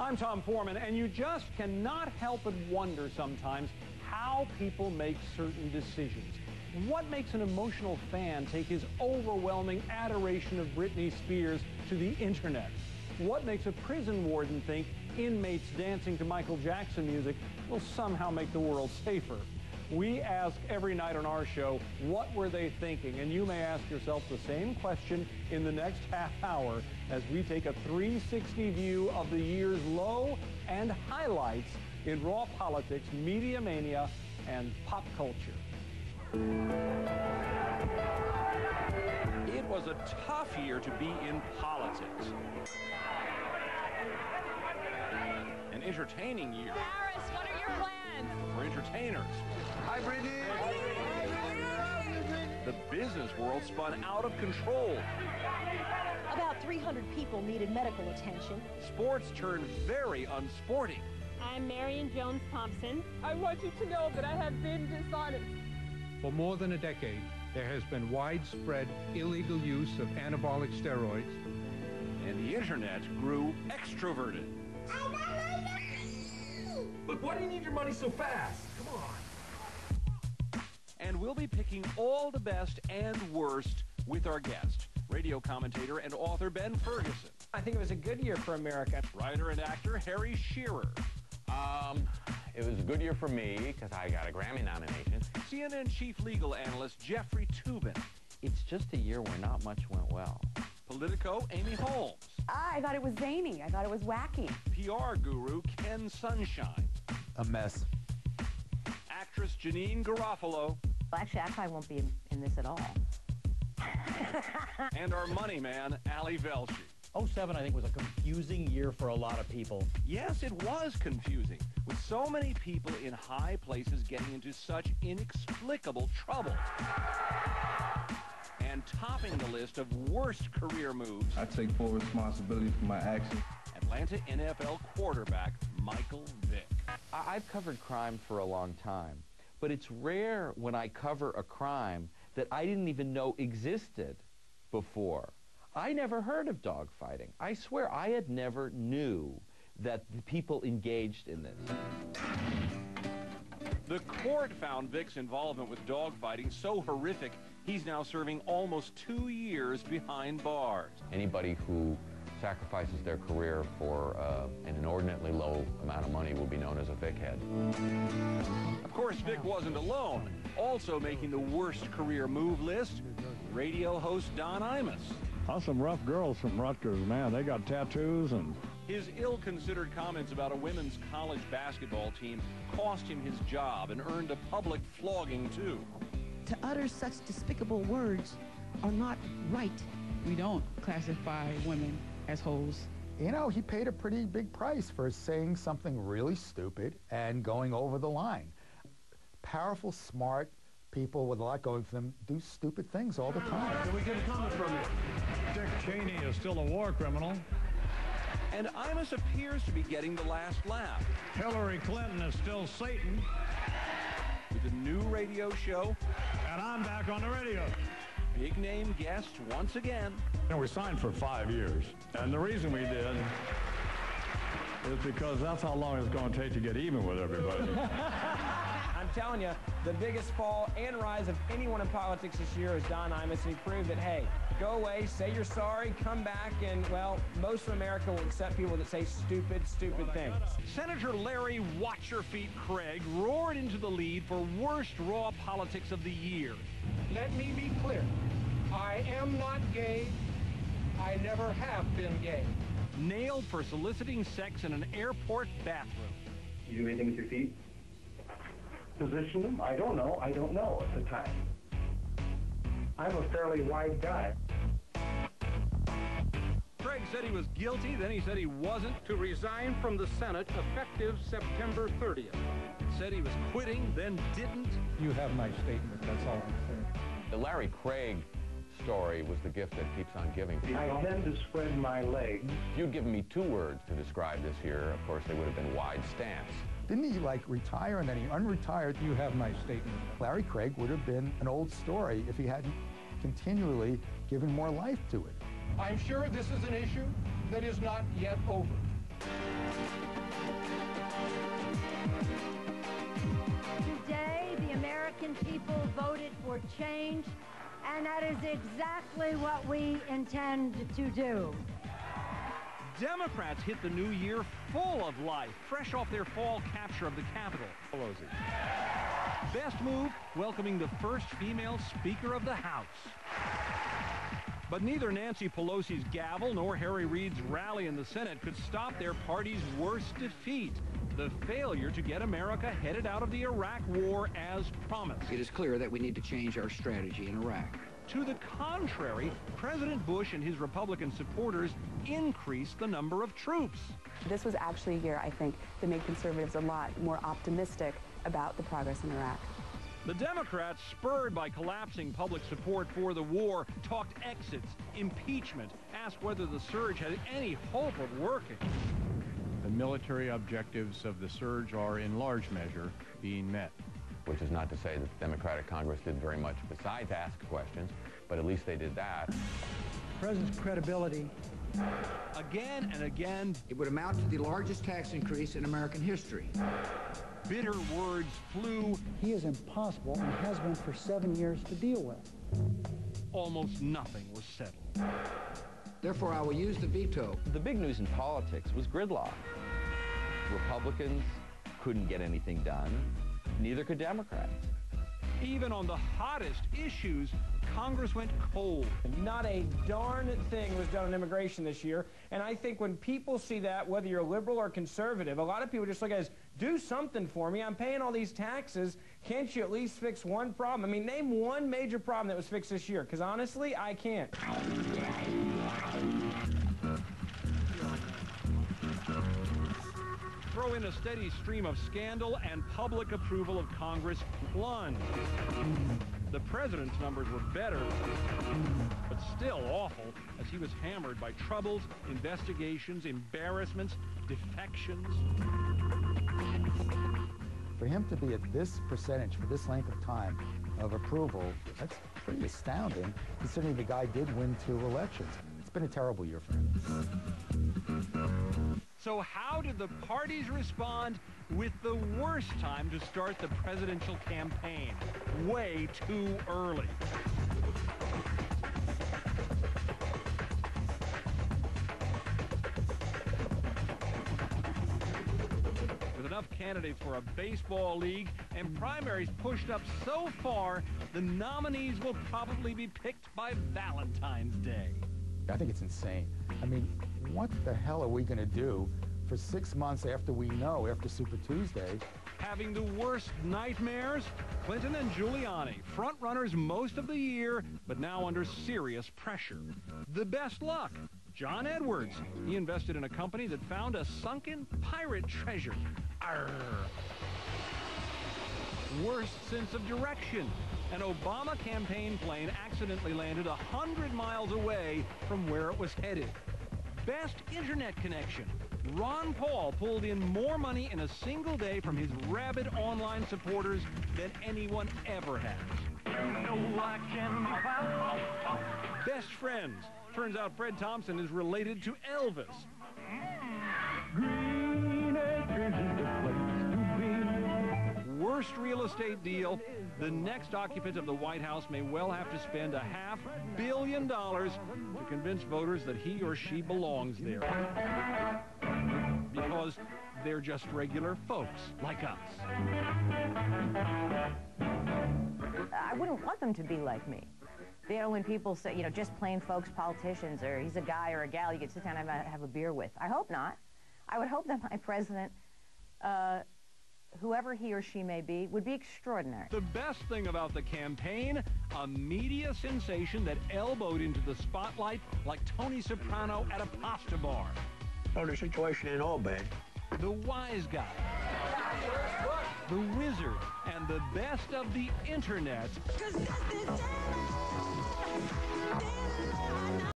I'm Tom Foreman, and you just cannot help but wonder sometimes how people make certain decisions. What makes an emotional fan take his overwhelming adoration of Britney Spears to the internet? What makes a prison warden think inmates dancing to Michael Jackson music will somehow make the world safer? We ask every night on our show, what were they thinking? And you may ask yourself the same question in the next half hour as we take a 360 view of the year's low and highlights in raw politics, media mania, and pop culture. It was a tough year to be in politics. An entertaining year. Harris, what are your plans? For entertainers. Hi, Brittany. The business world spun out of control. About 300 people needed medical attention. Sports turned very unsporting. I'm Marion Jones-Thompson. I want you to know that I have been dishonest. For more than a decade, there has been widespread illegal use of anabolic steroids. And the internet grew extroverted. Look, why do you need your money so fast? Come on. And we'll be picking all the best and worst with our guest, radio commentator and author Ben Ferguson. I think it was a good year for America. Writer and actor Harry Shearer. It was a good year for me because I got a Grammy nomination. CNN chief legal analyst Jeffrey Toobin. It's just a year where not much went well. Politico Amy Holmes. I thought it was zany. I thought it was wacky. PR guru Ken Sunshine. A mess. Actress Janine Garofalo. Well, actually, I probably won't be in this at all. And our money man, Ali Velshi. 07, I think, was a confusing year for a lot of people. Yes, it was confusing, with so many people in high places getting into such inexplicable trouble. And topping the list of worst career moves, I take full responsibility for my actions. Atlanta NFL quarterback Michael Vick. I've covered crime for a long time, but it's rare when I cover a crime that I didn't even know existed before. I never heard of dogfighting. I swear I had never knew that the people engaged in this. The court found Vick's involvement with dogfighting so horrific, he's now serving almost 2 years behind bars. Anybody who sacrifices their career for an inordinately low amount of money will be known as a Vickhead. Of course, Vick wasn't alone. Also making the worst career move list, radio host Don Imus. Some rough girls from Rutgers, man. They got tattoos and... His ill-considered comments about a women's college basketball team cost him his job and earned a public flogging, too. To utter such despicable words are not right. We don't classify women as hoes. You know, he paid a pretty big price for saying something really stupid and going over the line. Powerful, smart people with a lot going for them do stupid things all the time. Can we get a comment from you? Dick Cheney is still a war criminal. And Imus appears to be getting the last laugh. Hillary Clinton is still Satan. With a new radio show. And I'm back on the radio. Big name guest once again. And we signed for 5 years. And the reason we did is because that's how long it's going to take to get even with everybody. I'm telling you, the biggest fall and rise of anyone in politics this year is Don Imus, and he proved that, hey, go away, say you're sorry, come back, and, well, most of America will accept people that say stupid, stupid things. Senator Larry Watch Your Feet Craig roared into the lead for worst raw politics of the year. Let me be clear. I am not gay. I never have been gay. Nailed for soliciting sex in an airport bathroom. You do anything with your feet? Position them? I don't know at the time. I'm a fairly wide guy. Craig said he was guilty, then he said he wasn't. To resign from the Senate effective September 30th. Said he was quitting, then didn't. You have my statement, that's all I'm saying. The Larry Craig story was the gift that keeps on giving. I tend to spread my legs. If you'd given me 2 words to describe this year, of course, they would have been wide stance. Didn't he, like, retire and then he unretired? You have my statement. Larry Craig would have been an old story if he hadn't continually given more life to it. I'm sure this is an issue that is not yet over. Today, the American people voted for change, and that is exactly what we intend to do. Democrats hit the new year full of life, fresh off their fall capture of the Capitol. Pelosi. Best move, welcoming the first female Speaker of the House. But neither Nancy Pelosi's gavel nor Harry Reid's rally in the Senate could stop their party's worst defeat, the failure to get America headed out of the Iraq War as promised. It is clear that we need to change our strategy in Iraq. To the contrary, President Bush and his Republican supporters increased the number of troops. This was actually a year, I think, that made conservatives a lot more optimistic about the progress in Iraq. The Democrats, spurred by collapsing public support for the war, talked exits, impeachment, asked whether the surge had any hope of working. The military objectives of the surge are in large measure being met. Which is not to say that the Democratic Congress did very much besides ask questions, but at least they did that. The President's credibility. Again and again. It would amount to the largest tax increase in American history. Bitter words flew. He is impossible and has been for 7 years to deal with. Almost nothing was settled. Therefore, I will use the veto. The big news in politics was gridlock. Republicans couldn't get anything done. Neither could Democrats. Even on the hottest issues, Congress went cold. Not a darn thing was done on immigration this year, and I think when people see that, whether you're liberal or conservative, a lot of people just look at it as, do something for me, I'm paying all these taxes, can't you at least fix one problem? I mean, name one major problem that was fixed this year, because honestly, I can't. Throw in a steady stream of scandal and public approval of Congress plunged. The president's numbers were better, but still awful, as he was hammered by troubles, investigations, embarrassments, defections. For him to be at this percentage for this length of time of approval, that's pretty astounding, considering the guy did win 2 elections. It's been a terrible year for him. So how did the parties respond with the worst time to start the presidential campaign? Way too early. With enough candidates for a baseball league and primaries pushed up so far, the nominees will probably be picked by Valentine's Day. I think it's insane. I mean, what the hell are we going to do for 6 months after we know, after Super Tuesday? Having the worst nightmares? Clinton and Giuliani, front runners most of the year, but now under serious pressure. The best luck? John Edwards. He invested in a company that found a sunken pirate treasure. Arr. Worst sense of direction. An Obama campaign plane accidentally landed 100 miles away from where it was headed. Best internet connection. Ron Paul pulled in more money in a single day from his rabid online supporters than anyone ever has. Best friends. Turns out Fred Thompson is related to Elvis. Green Acres is the place to be. Worst real estate deal. The next occupant of the White House may well have to spend $500 million to convince voters that he or she belongs there. Because they're just regular folks like us. I wouldn't want them to be like me. You know, when people say, you know, just plain folks politicians, or he's a guy or a gal you could sit down and have a beer with. I hope not. I would hope that my president, whoever he or she may be, would be extraordinary. The best thing about the campaign, a media sensation that elbowed into the spotlight like Tony Soprano at a pasta bar. Oh, the situation ain't all bad. The wise guy, the wizard, and the best of the internet.